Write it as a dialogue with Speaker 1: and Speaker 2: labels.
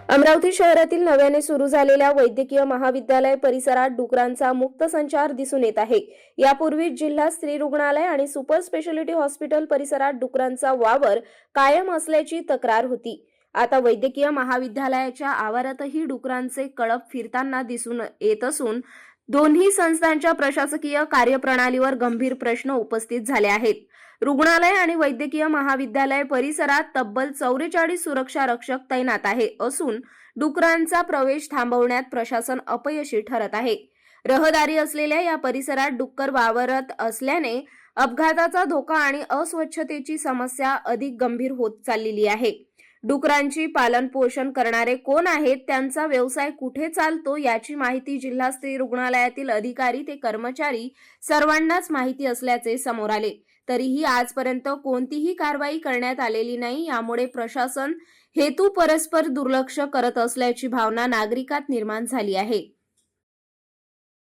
Speaker 1: अमरावती शहरातील नव्याने सुरू झालेल्या वैद्यकीय महाविद्यालय परिसरात डुकरांचा मुक्त संचार दिसून येत आहे। यापूर्वी जिल्हा स्त्री रुग्णालय आणि सुपर स्पेशालिटी हॉस्पिटल परिसरात डुकरांचा वावर कायम असल्याची तक्रार होती। आता वैद्यकीय महाविद्यालयाच्या आवारातही डुकरांचे कळप फिरताना दिसून येत असून दोन्ही संस्थांच्या प्रशासकीय कार्यप्रणालीवर गंभीर प्रश्न उपस्थित झाले आहेत। रुग्णालय आणि वैद्यकीय महाविद्यालय परिसरात तब्बल 44 सुरक्षा रक्षक तैनात आहे असून डुकरांचा प्रवेश थांबवण्यात प्रशासन अपयशी ठरत आहे। रहदारी असलेल्या या परिसरात डुक्कर वावरत असल्याने अपघाताचा धोका आणि अस्वच्छतेची समस्या अधिक गंभीर होत चाललेली आहे। डुकरांची पालन पोषण करणारे कोण आहेत, त्यांचा व्यवसाय कुठे चालतो याची माहिती जिल्हा स्त्री रुग्णालयातील अधिकारी ते कर्मचारी सर्वांनाच माहिती असल्याचे समोर आले। तरीही आजपर्यंत कोणतीही कारवाई करण्यात आलेली नाही। यामुळे प्रशासन हेतू परस्पर दुर्लक्ष करत असल्याची भावना नागरिकांत निर्माण झाली आहे।